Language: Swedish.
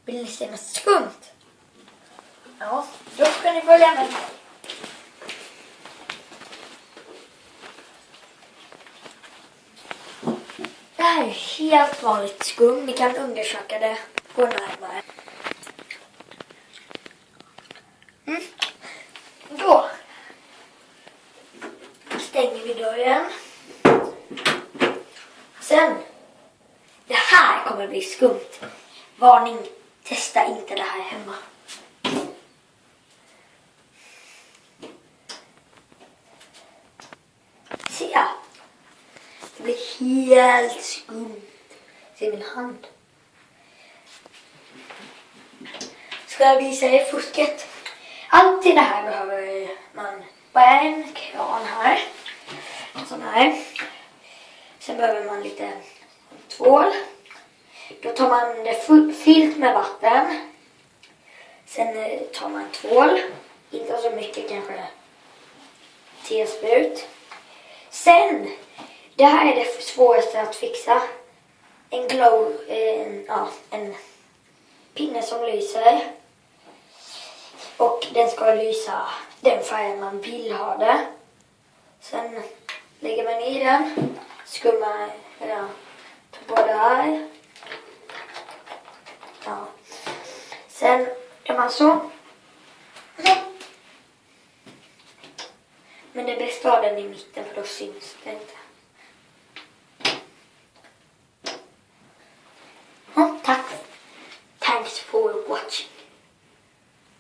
Vill ni se något skumt? Ja, då ska ni följa med. Det här är helt vanligt skum. Ni kan undersöka det på närmare. Då stänger vi dörren. Sen, det här kommer bli skumt. Varning, testa inte det här hemma. Se, det blir helt skumt. Se min hand. Ska jag visa er fusket? Allt till det här behöver man bara en kran här. En sån här. Sen behöver man lite tvål. Då tar man det fyllt med vatten. Sen tar man tvål. Inte så mycket, kanske tesprut. Sen, det här är det svåraste att fixa. En en pinne som lyser. Och den ska lysa den färgen man vill ha det. Sen lägger man i den. Skummar, ta på det här. Ja. Sen gör man så. Men det bästa är den i mitten, för då syns det inte.